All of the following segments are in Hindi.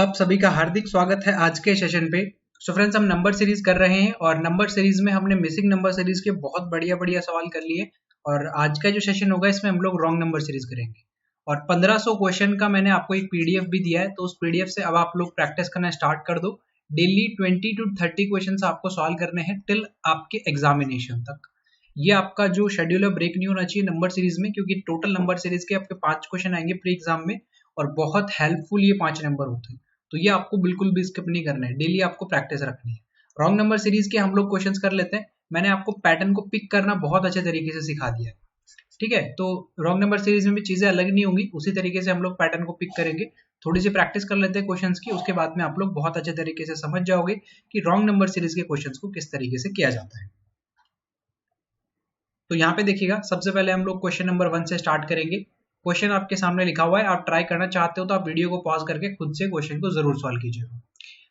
आप सभी का हार्दिक स्वागत है आज के सेशन पे। सो फ्रेंड्स, हम नंबर सीरीज कर रहे हैं और नंबर सीरीज में हमने मिसिंग नंबर सीरीज के बहुत बढ़िया सवाल कर लिए और आज का जो सेशन होगा इसमें हम लोग रॉन्ग नंबर सीरीज करेंगे। और 1500 क्वेश्चन का मैंने आपको एक पीडीएफ भी दिया है, तो उस पीडीएफ से अब आप लोग प्रैक्टिस करना स्टार्ट कर दो। डेली 20 to 30 क्वेश्चन आपको सॉल्व करने हैं टिल आपके एग्जामिनेशन तक। ये आपका जो शेड्यूल है ब्रेक नहीं होना चाहिए नंबर सीरीज में, क्योंकि टोटल नंबर सीरीज के आपके 5 क्वेश्चन आएंगे प्री एग्जाम में और बहुत हेल्पफुल ये 5 नंबर होते हैं। तो ये आपको बिल्कुल भी स्किप नहीं करना है, डेली आपको प्रैक्टिस रखनी है। रॉन्ग नंबर सीरीज के हम लोग क्वेश्चंस कर लेते हैं। मैंने आपको पैटर्न को पिक करना बहुत अच्छे तरीके से सिखा दिया है, ठीक है। तो रॉन्ग नंबर सीरीज में भी चीजें अलग नहीं होंगी, उसी तरीके से हम लोग पैटर्न को पिक करेंगे। थोड़ी सी प्रैक्टिस कर लेते हैं क्वेश्चंस की, उसके बाद में आप लोग बहुत अच्छे तरीके से समझ जाओगे कि रॉन्ग नंबर सीरीज के क्वेश्चंस को किस तरीके से किया जाता है। तो यहाँ पे देखिएगा, सबसे पहले हम लोग क्वेश्चन नंबर 1 से स्टार्ट करेंगे। क्वेश्चन आपके सामने लिखा हुआ है, आप ट्राई करना चाहते हो तो आप वीडियो को पॉज करके खुद से क्वेश्चन को जरूर सॉल्व कीजिएगा।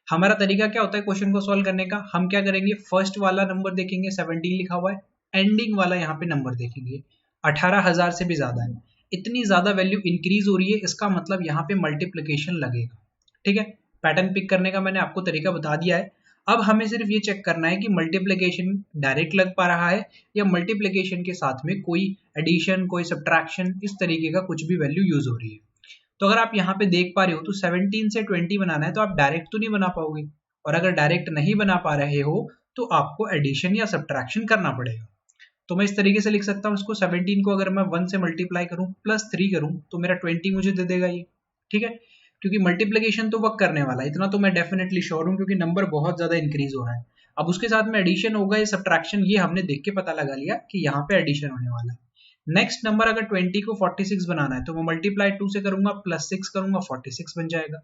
हमारा तरीका क्या होता है क्वेश्चन को सॉल्व करने का, हम क्या करेंगे, फर्स्ट वाला नंबर देखेंगे 17 लिखा हुआ है, एंडिंग वाला यहाँ पे नंबर देखेंगे 18,000 से भी ज्यादा है, इतनी ज्यादा वैल्यू इंक्रीज हो रही है, इसका मतलब यहाँ पे मल्टीप्लीकेशन लगेगा, ठीक है। पैटर्न पिक करने का मैंने आपको तरीका बता दिया है। अब हमें सिर्फ ये चेक करना है कि मल्टीप्लिकेशन डायरेक्ट लग पा रहा है या मल्टीप्लिकेशन के साथ में कोई एडिशन, कोई सब्ट्रैक्शन, इस तरीके का कुछ भी वैल्यू यूज हो रही है। तो अगर आप यहाँ पे देख पा रहे हो तो 17 से 20 बनाना है, तो आप डायरेक्ट तो नहीं बना पाओगे, और अगर डायरेक्ट नहीं बना पा रहे हो तो आपको एडिशन या सब्ट्रैक्शन करना पड़ेगा। तो मैं इस तरीके से लिख सकता हूँ इसको, 17 को अगर मैं 1 से मल्टीप्लाई करूँ प्लस 3 करूँ तो मेरा 20 मुझे दे देगा ये, ठीक है। क्योंकि मल्टीप्लिकेशन तो वर्क करने वाला है, इतना तो मैं डेफिनेटली श्योर हूँ, क्योंकि नंबर बहुत ज्यादा इंक्रीज हो रहा है। अब उसके साथ में एडिशन होगा या सब्ट्रैक्शन, ये हमने देख के पता लगा लिया कि यहाँ पे एडिशन होने वाला है। नेक्स्ट नंबर अगर 20 को 46 बनाना है तो मैं मल्टीप्लाई 2 से करूंगा प्लस 6 करूंगा, 46 बन जाएगा।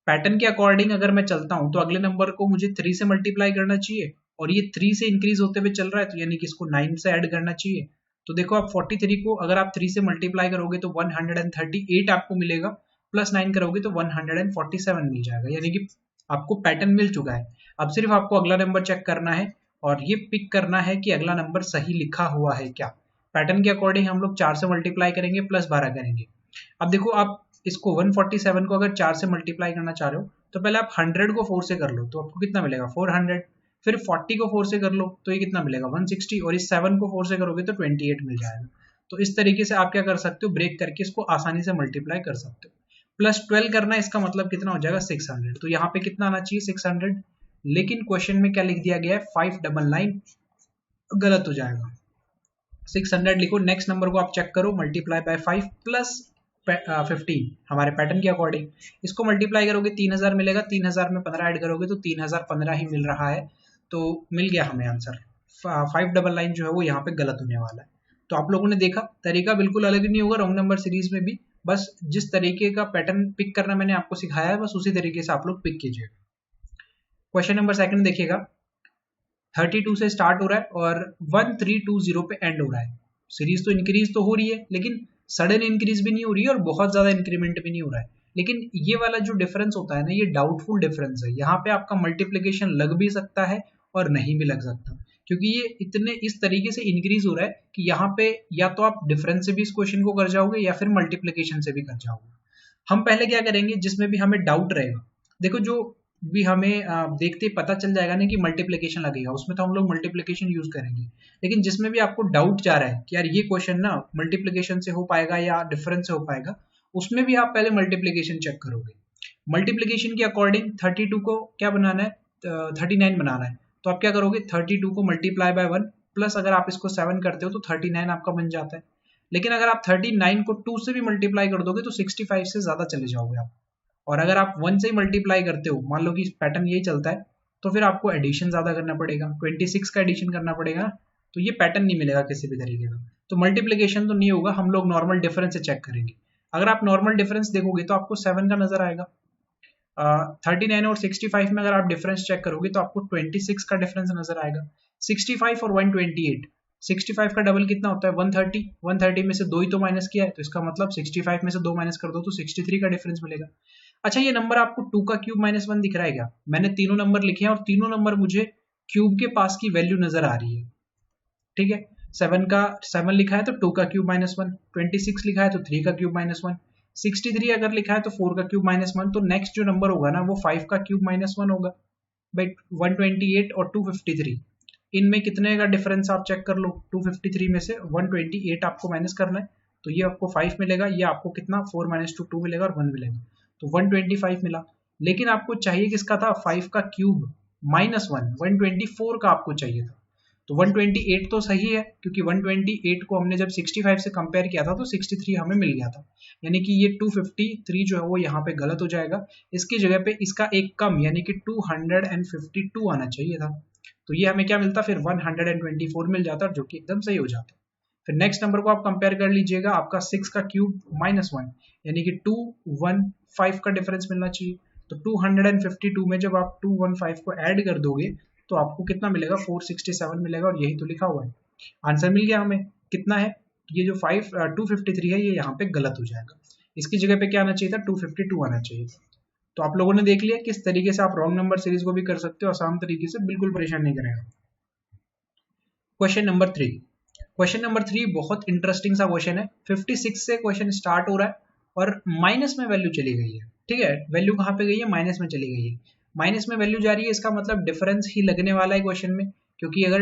पैटर्न के अकॉर्डिंग अगर मैं चलता हूं तो अगले नंबर को मुझे 3 से मल्टीप्लाई करना चाहिए, और ये 3 से इंक्रीज होते हुए चल रहा है, तो यानी कि इसको 9 से ऐड करना चाहिए। तो देखो आप 43 को अगर आप 3 से मल्टीप्लाई करोगे तो 138 आपको मिलेगा, प्लस 9 करोगे तो 147 मिल जाएगा, यानी कि आपको पैटर्न मिल चुका है। अब सिर्फ आपको अगला नंबर चेक करना है और ये पिक करना है कि अगला नंबर सही लिखा हुआ है क्या। पैटर्न के अकॉर्डिंग हम लोग 4 से मल्टीप्लाई करेंगे प्लस 12 करेंगे। अब देखो, आप इसको 147 को अगर 4 से मल्टीप्लाई करना चाह रहे हो तो पहले आप 100 को 4 से कर लो, तो आपको कितना मिलेगा 400। फिर 40 को 4 से कर लो तो ये कितना मिलेगा 160, और इस 7 को 4 से करोगे तो 28 मिल जाएगा। तो इस तरीके से आप क्या कर सकते हो, ब्रेक करके इसको आसानी से मल्टीप्लाई कर सकते हो। प्लस 12 करना है, इसका मतलब कितना हो जाएगा 600। तो यहाँ पे कितना आना चाहिए 600, लेकिन क्वेश्चन में क्या लिख दिया गया है 599, गलत हो जाएगा। 600 लिखो। नेक्स्ट नंबर को आप चेक करो, मल्टीप्लाई बाय 5 प्लस 15 हमारे पैटर्न के अकॉर्डिंग, इसको मल्टीप्लाई करोगे 3000 मिलेगा, 3000 में 15 ऐड करोगे तो 3015 ही मिल रहा है। तो मिल गया हमें आंसर। 599 जो है वो यहाँ पे गलत होने वाला है। तो आप लोगों ने देखा, तरीका बिल्कुल अलग नहीं होगा रॉन्ग नंबर सीरीज में भी, बस जिस तरीके का पैटर्न पिक करना मैंने आपको सिखाया है बस उसी तरीके से आप लोग पिक कीजिएगा। क्वेश्चन नंबर 2 देखिएगा, 32 से स्टार्ट हो रहा है और 1320 पे एंड हो रहा है। सीरीज तो इंक्रीज तो हो रही है, लेकिन सडन इंक्रीज भी नहीं हो रही है और बहुत ज्यादा इंक्रीमेंट भी नहीं हो रहा है। लेकिन ये वाला जो डिफरेंस होता है ना, ये डाउटफुल डिफरेंस है। यहाँ पे आपका मल्टीप्लिकेशन लग भी सकता है और नहीं भी लग सकता, क्योंकि ये इतने इस तरीके से इंक्रीज हो रहा है कि यहाँ पे या तो आप डिफरेंस से भी इस क्वेश्चन को कर जाओगे या फिर मल्टीप्लिकेशन से भी कर जाओगे। हम पहले क्या करेंगे, जिसमें भी हमें डाउट रहेगा, देखो जो भी हमें देखते ही पता चल जाएगा ना कि मल्टीप्लिकेशन लगेगा, उसमें तो हम लोग मल्टीप्लिकेशन यूज करेंगे। लेकिन जिसमें भी आपको डाउट जा रहा है कि यार ये क्वेश्चन ना मल्टीप्लिकेशन से हो पाएगा या डिफरेंस से हो पाएगा, उसमें भी आप पहले मल्टीप्लिकेशन चेक करोगे। मल्टीप्लिकेशन के अकॉर्डिंग 32 को क्या बनाना है, 39 बनाना है, तो आप क्या करोगे 32 को मल्टीप्लाई बाय 1 प्लस अगर आप इसको 7 करते हो तो 39 आपका बन जाता है। लेकिन अगर आप 39 को 2 से भी मल्टीप्लाई कर दोगे तो 65 से ज्यादा चले जाओगे आप। और अगर आप 1 से ही मल्टीप्लाई करते हो, मान लो कि पैटर्न यही चलता है, तो फिर आपको एडिशन ज्यादा करना पड़ेगा, 26 का एडिशन करना पड़ेगा, तो ये पैटर्न नहीं मिलेगा किसी भी तरीके का। तो मल्टीप्लिकेशन तो नहीं होगा, हम लोग नॉर्मल डिफरेंस से चेक करेंगे। अगर आप नॉर्मल डिफरेंस देखोगे तो आपको 7 का नजर आएगा। 39 और 65 में अगर आप डिफरेंस चेक करोगे तो आपको 26 का डिफरेंस नजर आएगा। 65 और 128, 65 का डबल कितना होता है 130, 130 में से 2 ही तो माइनस किया है, तो इसका मतलब 65 में से 2 माइनस कर दो तो 63 का डिफरेंस मिलेगा। अच्छा, ये नंबर आपको 2 का क्यूब माइनस 1 दिख रहा है क्या? मैंने तीनों नंबर लिखे हैं और तीनों नंबर मुझे क्यूब के पास की वैल्यू नजर आ रही है, ठीक है। 7 लिखा है तो 2 का क्यूब माइनस 1, 26 लिखा है तो 3 का क्यूब माइनस 1, 63 अगर लिखा है तो 4 का क्यूब -1, तो नेक्स्ट जो नंबर होगा ना वो 5 का क्यूब -1 होगा। भाई 128 और 253, इनमें कितने का डिफरेंस आप चेक कर लो। 253 में से 128 आपको माइनस करना है, तो ये आपको 5 मिलेगा, ये आपको कितना 4 - 2 2 मिलेगा और 1 मिलेगा, तो 125 मिला। लेकिन आपको चाहिए किसका था, 5 का क्यूब -1, 124 का आपको चाहिए था। तो 128 तो सही है, क्योंकि 128 को हमने जब 65 से कंपेयर किया था तो 63 हमें मिल गया था, यानी कि ये 253 जो है वो यहाँ पे गलत हो जाएगा। इसकी जगह पे इसका एक कम यानी कि 252 आना चाहिए था, तो ये हमें क्या मिलता, फिर 124 मिल जाता, जो कि एकदम सही हो जाता। फिर नेक्स्ट नंबर को आप कंपेयर कर लीजिएगा, आपका 6 का क्यूब -1 यानी कि 215 का डिफरेंस मिलना चाहिए। तो 252 में जब आप 215 को ऐड कर दोगे तो आपको कितना मिलेगा, 467 मिलेगा, और यही तो लिखा हुआ है। आंसर मिल गया हमें, कितना है, ये जो 253 है ये यहाँ पे गलत हो जाएगा, इसकी जगह पे क्या आना चाहिए था, 252 आना चाहिए। तो आप लोगों ने देख लिया किस तरीके से आप रॉन्ग नंबर सीरीज को भी कर सकते हो आसान तरीके से, बिल्कुल परेशान नहीं करेगा। क्वेश्चन नंबर 3, क्वेश्चन नंबर 3 बहुत इंटरेस्टिंग सा क्वेश्चन है। 56 से क्वेश्चन स्टार्ट हो रहा है और माइनस में वैल्यू चली गई है, ठीक है, वैल्यू कहाँ पे गई है, माइनस में चली गई है। माइनस में वैल्यू जा रही है, इसका मतलब डिफरेंस ही लगने वाला है क्वेश्चन में, क्योंकि अगर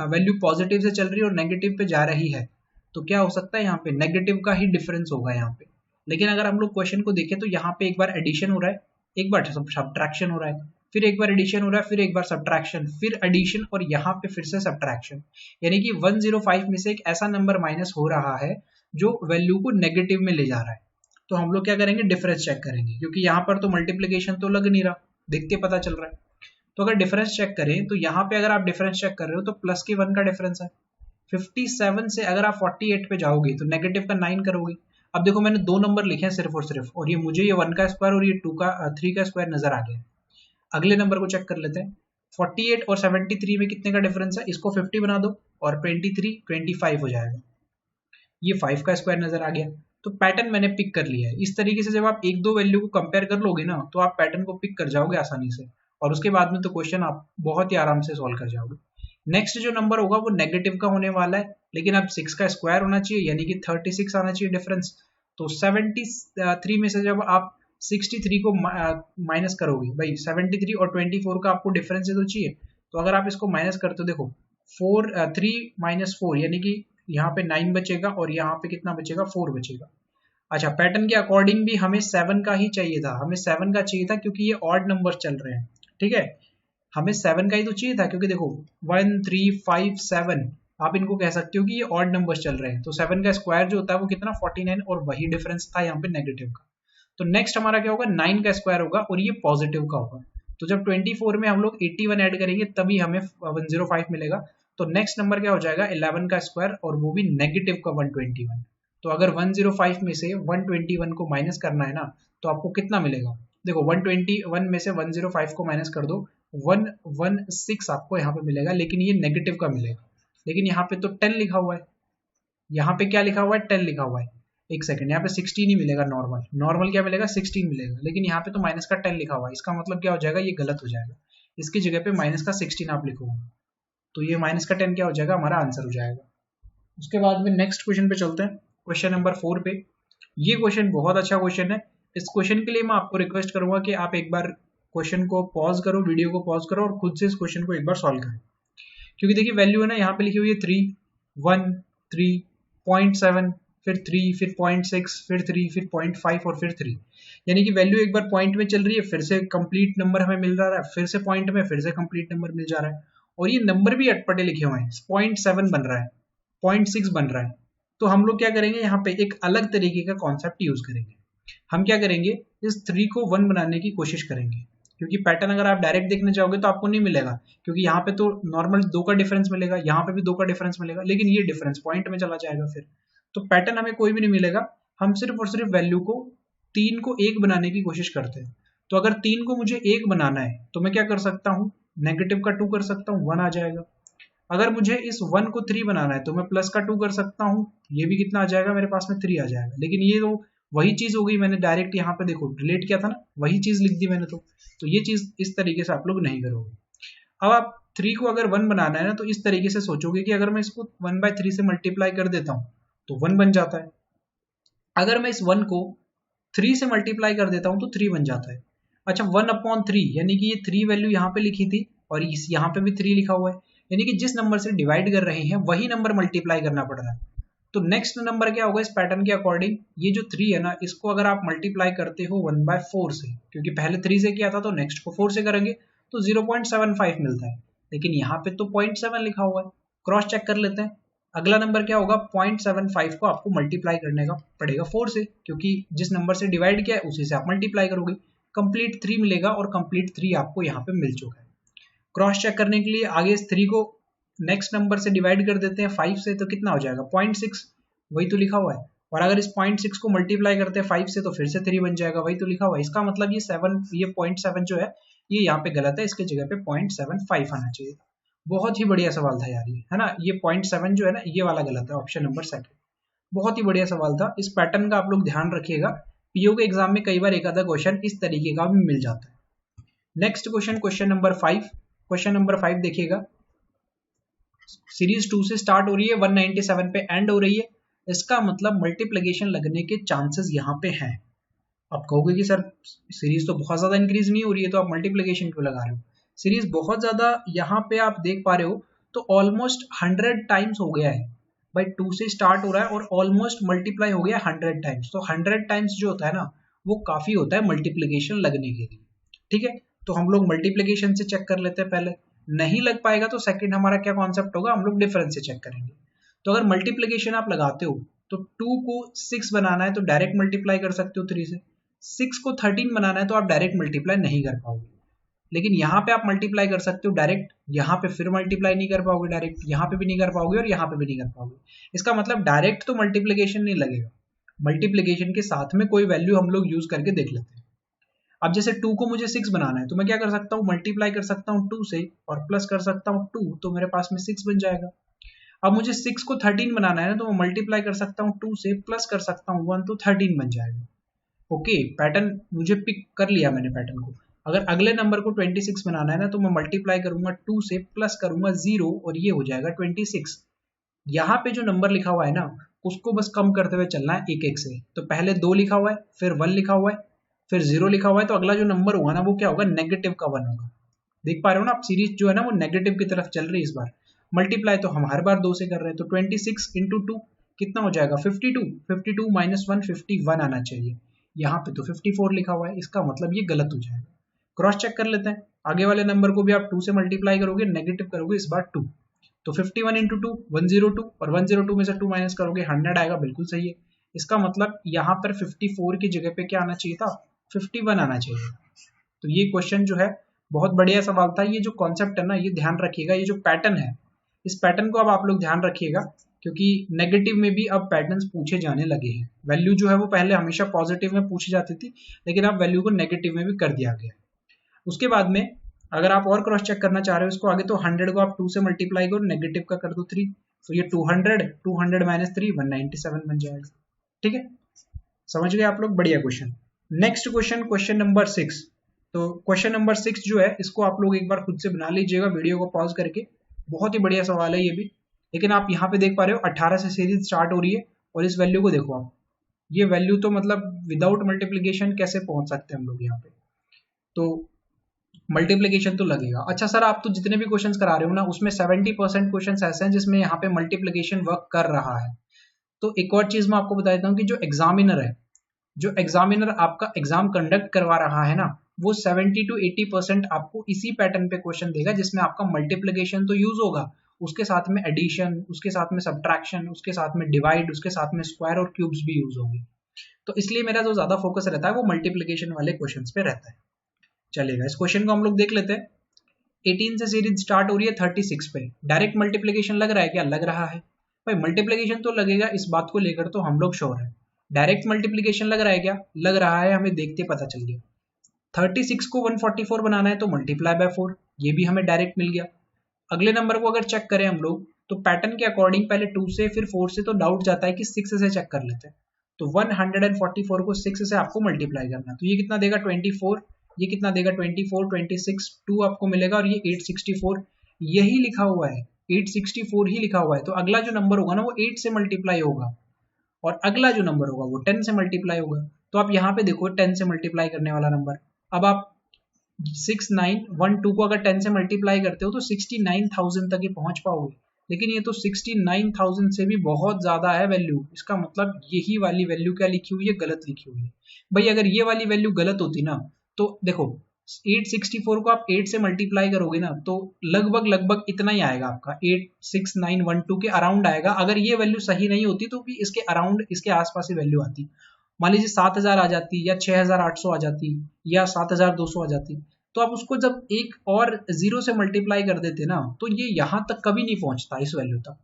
वैल्यू पॉजिटिव से चल रही है और नेगेटिव पे जा रही है तो क्या हो सकता है, यहाँ पे नेगेटिव का ही डिफरेंस होगा यहाँ पे। लेकिन अगर हम लोग क्वेश्चन को देखें तो यहाँ पे एक बार एडिशन हो रहा है, एक बार सब्ट्रैक्शन हो रहा है, फिर एक बार एडिशन हो रहा है, फिर एक बार सब्ट्रैक्शन, फिर एडिशन, और यहाँ पे फिर से सब्ट्रैक्शन, यानी कि 105 में से एक ऐसा नंबर माइनस हो रहा है जो वैल्यू को नेगेटिव में ले जा रहा है। तो हम लोग क्या करेंगे, डिफरेंस चेक करेंगे, क्योंकि यहाँ पर तो मल्टीप्लीकेशन तो लग नहीं रहा, देख के पता चल रहा है। तो अगर डिफरेंस चेक करें तो यहाँ पे अगर आप डिफरेंस चेक कर रहे हो तो प्लस के 1 का डिफरेंस है। 57 से अगर आप 48 पे जाओगे तो नेगेटिव का 9 करोगे। अब देखो मैंने दो नंबर लिखे हैं सिर्फ और सिर्फ, और ये मुझे ये 1 का स्क्वायर और ये 3 का स्क्वायर नजर आ गया। अगले नंबर को चेक कर लेते हैं। 48 और 73 में कितने का डिफरेंस है, इसको 50 बना दो और 23 25 हो जाएगा, ये 5 का स्क्वायर नजर आ गया। तो पैटर्न मैंने पिक कर लिया है। इस तरीके से जब आप एक दो वैल्यू को कंपेयर कर लोगे ना तो आप पैटर्न को पिक कर जाओगे आसानी से, और उसके बाद में तो क्वेश्चन आप बहुत ही आराम से सॉल्व कर जाओगे। नेक्स्ट जो नंबर होगा वो नेगेटिव का होने वाला है, लेकिन अब 6 का स्क्वायर होना चाहिए, यानी कि 36 आना चाहिए डिफरेंस। तो 73 में से जब आप 63 को माइनस करोगे, भाई 73 और 24 का आपको डिफरेंस तो चाहिए, तो अगर आप इसको माइनस करते हो, देखो 3 - 4 यानी कि यहाँ पे 9 बचेगा और यहाँ पे कितना बचेगा, 4 बचेगा। अच्छा, पैटर्न के अकॉर्डिंग भी हमें 7 का ही चाहिए था, हमें 7 का चाहिए था क्योंकि ये ऑड नंबर चल रहे हैं, ठीक है, हमें 7 का ही तो चाहिए था, क्योंकि देखो 1 3 5 7 आप इनको कह सकते हो कि ये ऑड नंबर चल रहे हैं, तो 7 का स्क्वायर जो होता है वो कितना 49, और वही डिफरेंस था यहाँ पे नेगेटिव का। तो नेक्स्ट हमारा क्या होगा, 9 का स्क्वायर होगा और ये पॉजिटिव का होगा। तो जब 24 में हम लोग 81 ऐड करेंगे तभी हमें 105 मिलेगा। तो नेक्स्ट नंबर क्या हो जाएगा, 11 का स्क्वायर और वो भी नेगेटिव का 121। तो अगर 105 में से 121 को माइनस करना है ना तो आपको कितना मिलेगा, देखो 121 में से 105 को माइनस कर दो, 116 आपको यहाँ पे मिलेगा, लेकिन ये नेगेटिव का मिलेगा। लेकिन यहाँ पे तो 10 लिखा हुआ है, यहाँ पे क्या लिखा हुआ है, 10 लिखा हुआ है। एक सेकंड, यहाँ पे 16 ही मिलेगा, नॉर्मल नॉर्मल क्या मिलेगा, 16 मिलेगा, लेकिन यहाँ पे तो माइनस का 10 लिखा हुआ है, इसका मतलब क्या हो जाएगा, ये गलत हो जाएगा। इसकी जगह पे माइनस का 16 आप लिखोगे, तो ये माइनस का 10 क्या हो जाएगा, हमारा आंसर हो जाएगा। उसके बाद में नेक्स्ट क्वेश्चन पे चलते हैं, क्वेश्चन नंबर 4 पे। ये क्वेश्चन बहुत अच्छा क्वेश्चन है। इस क्वेश्चन के लिए मैं आपको रिक्वेस्ट करूंगा कि आप एक बार क्वेश्चन को पॉज करो, वीडियो को पॉज करो और खुद से इस क्वेश्चन को एक बार सॉल्व करो, क्योंकि देखिए वैल्यू है ना यहाँ पे लिखी हुई है 3 1 3 0.7 फिर 3 फिर 0.6 फिर 3 फिर 0.5 और फिर 3, यानी कि वैल्यू एक बार पॉइंट में चल रही है, फिर से कंप्लीट नंबर हमें मिल रहा है, फिर से पॉइंट में, फिर से कंप्लीट नंबर मिल जा रहा है, और ये नंबर भी अटपटे लिखे हुए हैं। 0.7 बन रहा है, 0.6 बन रहा है। तो हम लोग क्या करेंगे, यहाँ पे एक अलग तरीके का कॉन्सेप्ट यूज करेंगे। हम क्या करेंगे, इस 3 को 1 बनाने की कोशिश करेंगे, क्योंकि पैटर्न अगर आप डायरेक्ट देखने जाओगे तो आपको नहीं मिलेगा, क्योंकि यहाँ पे तो नॉर्मल 2 का डिफरेंस मिलेगा, यहाँ पे भी 2 का डिफरेंस मिलेगा, लेकिन ये डिफरेंस पॉइंट में चला जाएगा फिर, तो पैटर्न हमें कोई भी नहीं मिलेगा। हम सिर्फ और सिर्फ वैल्यू को 3 को 1 बनाने की कोशिश करते हैं। तो अगर 3 को मुझे 1 बनाना है तो मैं क्या कर सकता हूँ, नेगेटिव का 2 कर सकता हूँ, 1 आ जाएगा। अगर मुझे इस 1 को 3 बनाना है तो मैं प्लस का 2 कर सकता हूँ, ये भी कितना आ जाएगा, मेरे पास में 3 आ जाएगा। लेकिन ये तो वही चीज हो गई, मैंने डायरेक्ट यहाँ पे देखो रिलेट किया था ना, वही चीज लिख दी मैंने, तो ये चीज इस तरीके से आप लोग नहीं करोगे। अब आप 3 को अगर 1 बनाना है ना तो इस तरीके से सोचोगे कि अगर मैं इसको 1/3 से मल्टीप्लाई कर देता हूँ तो 1 बन जाता है। अगर मैं इस 1 को 3 से मल्टीप्लाई कर देता हूँ तो 3 बन जाता है। अच्छा 1/3 यानी कि ये 3 वैल्यू यहाँ पे लिखी थी और इस यहाँ पे भी 3 लिखा हुआ है, यानी कि जिस नंबर से डिवाइड कर रहे हैं वही नंबर मल्टीप्लाई करना पड़ रहा है। तो नेक्स्ट नंबर क्या होगा इस पैटर्न के अकॉर्डिंग, ये जो 3 है ना इसको अगर आप मल्टीप्लाई करते हो 1/4 से, क्योंकि पहले 3 से किया था तो नेक्स्ट को 4 से करेंगे तो 0.75 मिलता है, लेकिन यहाँ पे तो 0.7 लिखा हुआ है। क्रॉस चेक कर लेते हैं, अगला नंबर क्या होगा 0.75 को आपको मल्टीप्लाई करने का पड़ेगा 4 से, क्योंकि जिस नंबर से डिवाइड किया है उसी से आप मल्टीप्लाई करोगे, कंप्लीट 3 मिलेगा और कंप्लीट 3 आपको यहाँ पे मिल चुका है। क्रॉस चेक करने के लिए आगे इस 3 को नेक्स्ट नंबर से डिवाइड कर देते हैं 5 से, तो कितना हो जाएगा 0.6, वही तो लिखा हुआ है। और अगर इस 0.6 को मल्टीप्लाई करते हैं 5 से तो फिर से 3 बन जाएगा, वही तो लिखा हुआ है। इसका मतलब ये 0.7 जो है ये यहाँ पे गलत है, इसके जगह पे 0.75 आना चाहिए। बहुत ही बढ़िया सवाल था यार ये, है ना। ये 0.7 जो है ना ये वाला गलत है, ऑप्शन नंबर 2। बहुत ही बढ़िया सवाल था। इस पैटर्न का आप लोग ध्यान रखिएगा, पीओ के एग्जाम में कई बार एक आधा क्वेश्चन इस तरीके का भी मिल जाता है। Next question, question number 5। Question number 5 देखिएगा, सीरीज 2 से स्टार्ट हो रही है, 197 पे एंड हो रही है, इसका मतलब मल्टीप्लिकेशन लगने के चांसेस यहाँ पे हैं। आप कहोगे कि सर सीरीज तो बहुत ज्यादा इंक्रीज नहीं हो रही है तो आप मल्टीप्लिकेशन क्यों लगा रहे हो। सीरीज बहुत ज्यादा यहाँ पे आप देख पा रहे हो तो ऑलमोस्ट 100 टाइम्स हो गया है भाई, 2 से स्टार्ट हो रहा है और ऑलमोस्ट मल्टीप्लाई हो गया 100 टाइम्स। तो 100 टाइम्स जो होता है ना वो काफी होता है मल्टीप्लिकेशन लगने के लिए, ठीक है। तो हम लोग मल्टीप्लिकेशन से चेक कर लेते हैं पहले, नहीं लग पाएगा तो सेकंड हमारा क्या कॉन्सेप्ट होगा, हम लोग डिफरेंस से चेक करेंगे। तो अगर मल्टीप्लिकेशन आप लगाते हो तो 2 को 6 बनाना है तो डायरेक्ट मल्टीप्लाई कर सकते हो 3 से, 6 को 13 बनाना है तो आप डायरेक्ट मल्टीप्लाई नहीं कर पाओगे, लेकिन यहाँ पे आप मल्टीप्लाई कर सकते हो डायरेक्ट, यहाँ पे फिर मल्टीप्लाई नहीं कर पाओगे डायरेक्ट, यहाँ पे भी नहीं कर पाओगे और यहाँ पे भी नहीं कर पाओगे। इसका मतलब डायरेक्ट तो मल्टीप्लिकेशन नहीं लगेगा, मल्टीप्लिकेशन के साथ में कोई वैल्यू हम लोग यूज करके देख लेते हैं। अब जैसे 2 को मुझे 6 बनाना है तो मैं क्या कर सकता हूँ, मल्टीप्लाई कर सकता हूँ 2 से और प्लस कर सकता हूँ 2, तो मेरे पास में 6 बन जाएगा। अब मुझे 6 को 13 बनाना है ना तो मैं मल्टीप्लाई कर सकता हूँ 2 से, प्लस कर सकता हूँ 1, तो 13 बन जाएगा। ओके, पैटर्न मुझे पिक कर लिया मैंने पैटर्न को। अगर अगले नंबर को 26 बनाना है ना तो मैं मल्टीप्लाई करूंगा 2 से, प्लस करूंगा 0 और ये हो जाएगा 26। यहाँ पे जो नंबर लिखा हुआ है ना उसको बस कम करते हुए चलना है एक एक से। तो पहले 2 लिखा हुआ है, फिर 1 लिखा हुआ है, फिर 0 लिखा हुआ है, तो अगला जो नंबर होगा ना वो क्या होगा, नेगेटिव का 1 होगा। देख पा रहे हो ना आप, सीरीज जो है ना वो नेगेटिव की तरफ चल रही है इस बार। मल्टीप्लाई तो हम हर बार 2 से कर रहे हैं, तो 26 इंटू 2 कितना हो जाएगा 52, 52 माइनस 1 51 आना चाहिए, यहाँ पे तो 54 लिखा हुआ है, इसका मतलब ये गलत हो जाएगा। क्रॉस चेक कर लेते हैं, आगे वाले नंबर को भी आप 2 से मल्टीप्लाई करोगे, नेगेटिव करोगे इस बार 2, तो 51 इंटू 2 102, और 102 में से 2 माइनस करोगे 100 आएगा, बिल्कुल सही है। इसका मतलब यहाँ पर 54 की जगह पे क्या आना चाहिए था, 51 आना चाहिए। तो ये क्वेश्चन जो है बहुत बढ़िया सवाल था। ये जो कॉन्सेप्ट है ना ये ध्यान रखिएगा, ये जो पैटर्न है इस पैटर्न को अब आप लोग ध्यान रखिएगा, क्योंकि नेगेटिव में भी अब पैटर्न्स पूछे जाने लगे हैं। वैल्यू जो है वो पहले हमेशा पॉजिटिव में पूछी जाती थी, लेकिन अब वैल्यू को नेगेटिव में भी कर दिया गया। उसके बाद में अगर आप और क्रॉस चेक करना चाह रहे हो इसको आगे, तो 100 को आप 2 से मल्टीप्लाई करो, नेगेटिव का कर दो 3, तो ये 200 माइनस 3 197 बन जाएगा। ठीक है, समझ गए आप लोग, बढ़िया question. Next question, question number 6। तो क्वेश्चन नंबर 6 जो है इसको आप लोग एक बार खुद से बना लीजिएगा वीडियो को पॉज करके, बहुत ही बढ़िया सवाल है ये भी। लेकिन आप यहाँ पे देख पा रहे हो 18 से सीरीज स्टार्ट हो रही है और इस वैल्यू को देखो आप, ये वैल्यू तो मतलब विदाउट मल्टीप्लीकेशन कैसे पहुंच सकते हैं हम लोग यहाँ पे, तो मल्टीप्लीकेशन तो लगेगा। अच्छा सर आप तो जितने भी क्वेश्चंस करा रहे हो ना उसमें 70% क्वेश्चंस ऐसे हैं जिसमें यहाँ पे मल्टीप्लीकेशन वर्क कर रहा है। तो एक और चीज मैं आपको बता देता हूँ कि जो एग्जामिनर है, जो एग्जामिनर आपका एग्जाम कंडक्ट करवा रहा है ना, वो 70 to 80% आपको इसी पैटर्न पे क्वेश्चन देगा जिसमें आपका मल्टीप्लिकेशन तो यूज होगा, उसके साथ में एडिशन, उसके साथ में सब्ट्रैक्शन, उसके साथ में डिवाइड, उसके साथ में स्क्वायर और क्यूब्स भी यूज होंगे। तो इसलिए मेरा जो ज्यादा फोकस रहता है वो मल्टीप्लिकेशन वाले क्वेश्चंस पे रहता है। चलेगा, इस क्वेश्चन को हम लोग देख लेते हैं। 18 से सीरीज स्टार्ट हो रही है 36 पे, डायरेक्ट मल्टीप्लिकेशन लग रहा है क्या, लग रहा है भाई, मल्टीप्लिकेशन तो लगेगा, इस बात को लेकर तो हम लोग श्योर है। डायरेक्ट मल्टीप्लिकेशन लग रहा है क्या, लग रहा है, हमें देखते पता चल गया। 36 को 144 बनाना है तो मल्टीप्लाई बाय 4, ये भी हमें डायरेक्ट मिल गया। अगले नंबर को अगर चेक करें हम लोग तो पैटर्न के अकॉर्डिंग पहले 2 से फिर 4 से, तो डाउट जाता है कि 6 से चेक कर लेते हैं। तो 144 को 6 से आपको मल्टीप्लाई करना, तो ये कितना देगा 24, ये कितना देगा 24, 26, 2 आपको मिलेगा और ये 864 यही लिखा हुआ है, 864 ही लिखा हुआ है। तो अगला जो नंबर होगा ना वो 8 से मल्टीप्लाई होगा और अगला जो नंबर होगा वो 10 से मल्टीप्लाई होगा। तो आप यहाँ पे देखो 10 से मल्टीप्लाई करने वाला नंबर, अब आप 6912 को अगर 10 से मल्टीप्लाई करते हो तो 69,000 तक ही पहुंच पाओगे, लेकिन ये तो 69,000 से भी बहुत ज्यादा है वैल्यू। इसका मतलब यही वाली वैल्यू क्या लिखी हुई है, गलत लिखी हुई है। भाई अगर ये वाली वैल्यू गलत होती ना तो देखो 864 को आप 8 से मल्टीप्लाई करोगे ना तो लगभग इतना ही आएगा आपका, 86912 के अराउंड आएगा। अगर ये वैल्यू सही नहीं होती तो भी इसके अराउंड, इसके आसपास ही वैल्यू आती। मान लीजिए 7000 आ जाती या 6800 आ जाती या 7200 आ जाती, तो आप उसको जब एक और जीरो से मल्टीप्लाई कर देते ना तो ये यहां तक कभी नहीं पहुंचता, इस वैल्यू तक।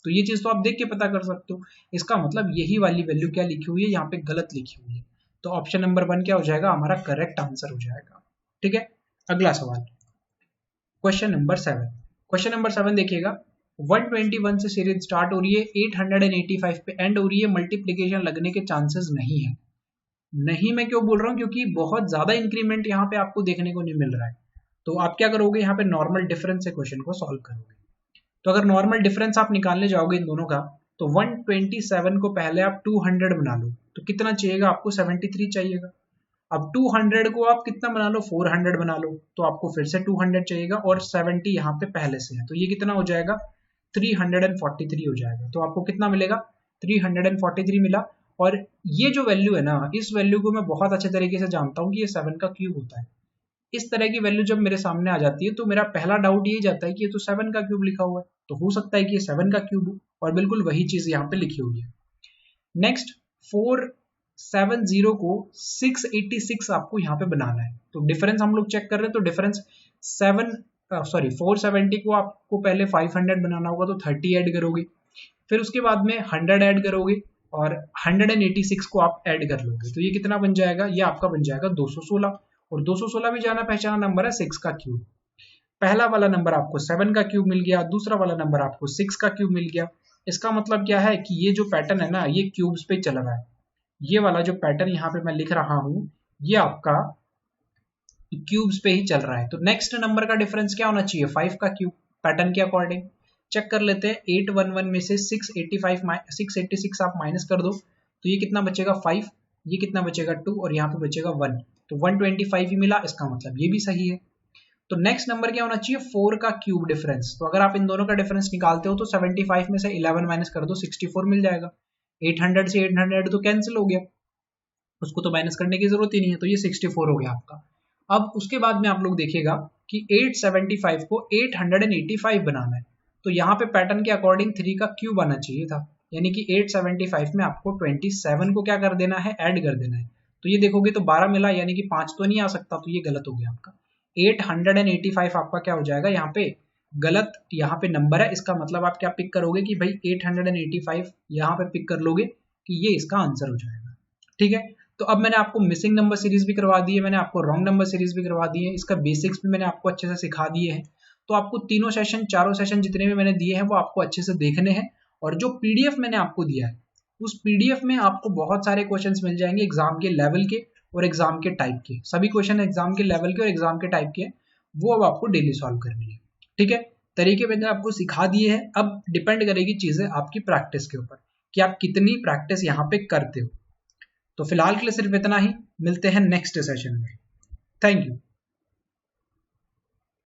तो ये चीज तो आप देख के पता कर सकते हो। इसका मतलब यही वाली वैल्यू क्या लिखी हुई है, यहाँ पे गलत लिखी हुई है। तो ऑप्शन नंबर 1 क्या हो जाएगा, हमारा करेक्ट आंसर हो जाएगा। ठीक है, अगला सवाल क्वेश्चन नंबर 7। क्वेश्चन नंबर 7 देखिएगा, 121 से सीरीज स्टार्ट हो रही है, 885 पे एंड हो रही है, मल्टीप्लीकेशन लगने के चांसेस नहीं है। नहीं मैं क्यों बोल रहा हूँ, क्योंकि बहुत ज्यादा इंक्रीमेंट यहाँ पे आपको देखने को नहीं मिल रहा है। तो आप क्या करोगे, यहाँ पे नॉर्मल डिफरेंस से क्वेश्चन को सॉल्व करोगे। तो अगर नॉर्मल डिफरेंस आप निकालने जाओगे इन दोनों का, तो 127 को पहले आप 200 बना लो तो कितना चाहिएगा आपको, 73 चाहिएगा। अब 200 को आप कितना बना लो, 400 बना लो तो आपको फिर से 200 चाहिएगा, और 70 यहाँ पे पहले से है तो ये कितना हो जाएगा, 343 हो जाएगा। तो आपको कितना मिलेगा, 343 मिला। और ये जो वैल्यू है ना, इस वैल्यू को मैं बहुत अच्छे तरीके से जानता हूँ कि ये 7 का क्यूब होता है। इस तरह की वैल्यू जब मेरे सामने आ जाती है तो मेरा पहला डाउट ये जाता है कि ये तो 7 का क्यूब लिखा हुआ है, तो हो सकता है कि ये 7 का क्यूब हो, और बिल्कुल वही चीज यहाँ पे लिखी हुई है। नेक्स्ट 470 को 686 आपको यहाँ पे बनाना है। तो डिफरेंस हम लोग चेक कर रहे हैं, तो डिफरेंस 470 को आपको पहले 500 बनाना होगा तो 30 ऐड करोगे, फिर उसके बाद में 100 ऐड करोगे और 186 को आप ऐड कर लोगे, तो ये कितना बन जाएगा, ये आपका बन जाएगा 216। और 216 भी जाना पहचाना नंबर है 6 का क्यूब। पहला वाला नंबर आपको 7 का क्यूब मिल गया, दूसरा वाला नंबर आपको 6 का क्यूब मिल गया। इसका मतलब क्या है कि ये जो पैटर्न है ना, ये क्यूब्स पे चल रहा है। ये वाला जो पैटर्न यहाँ पे मैं लिख रहा हूं, ये आपका क्यूब्स पे ही चल रहा है। तो नेक्स्ट नंबर का डिफरेंस क्या होना चाहिए, 5 का क्यूब। पैटर्न के अकॉर्डिंग चेक कर लेते हैं, 811 में से 686 आप माइनस कर दो तो ये कितना बचेगा 5, ये कितना बचेगा 2 और यहाँ पे बचेगा 1, तो 125 ही मिला। इसका मतलब ये भी सही है। तो नेक्स्ट नंबर क्या होना चाहिए, 4 का क्यूब डिफरेंस। तो अगर आप इन दोनों का डिफरेंस निकालते हो तो 75 में से 11 माइनस कर दो 64 मिल जाएगा। 800 से 800 तो कैंसिल हो गया, उसको तो माइनस करने की जरूरत ही नहीं है, तो ये 64 हो गया आपका। अब उसके बाद में आप लोग देखिएगा कि 875 को 885 बनाना है, तो यहाँ पे पैटर्न के अकॉर्डिंग 3 का क्यूब आना चाहिए था, यानी कि 875 में आपको 27 को क्या कर देना है, ऐड कर देना है। तो ये देखोगे तो 12 मिला, यानी कि 5 तो नहीं आ सकता, तो ये गलत हो गया आपका। 885 आपका क्या हो जाएगा, यहाँ पे गलत, यहाँ पे नंबर है। इसका मतलब आप क्या पिक करोगे कि भाई 885 यहाँ पे पिक कर लोगे कि ये इसका आंसर हो जाएगा। ठीक है, तो अब मैंने आपको मिसिंग नंबर सीरीज भी करवा दी है, मैंने आपको रॉन्ग नंबर सीरीज भी करवा दी है, इसका बेसिक्स भी मैंने आपको अच्छे से सिखा दिए हैं। तो आपको तीनों सेशन, चारों सेशन जितने भी मैंने दिए हैं वो आपको अच्छे से देखने हैं। और जो पीडीएफ मैंने आपको दिया है, उस पीडीएफ में आपको बहुत सारे क्वेश्चंस मिल जाएंगे एग्जाम के लेवल के और एग्जाम के टाइप के। सभी क्वेश्चन एग्जाम के लेवल के और एग्जाम के टाइप के, वो अब आपको डेली सॉल्व करनी है। ठीक है, तरीके मैंने आपको सिखा दिए हैं। अब डिपेंड करेगी चीजें आपकी प्रैक्टिस के ऊपर कि आप कितनी प्रैक्टिस यहाँ पे करते हो। तो फिलहाल के लिए सिर्फ इतना ही, मिलते हैं नेक्स्ट सेशन में। Thank you.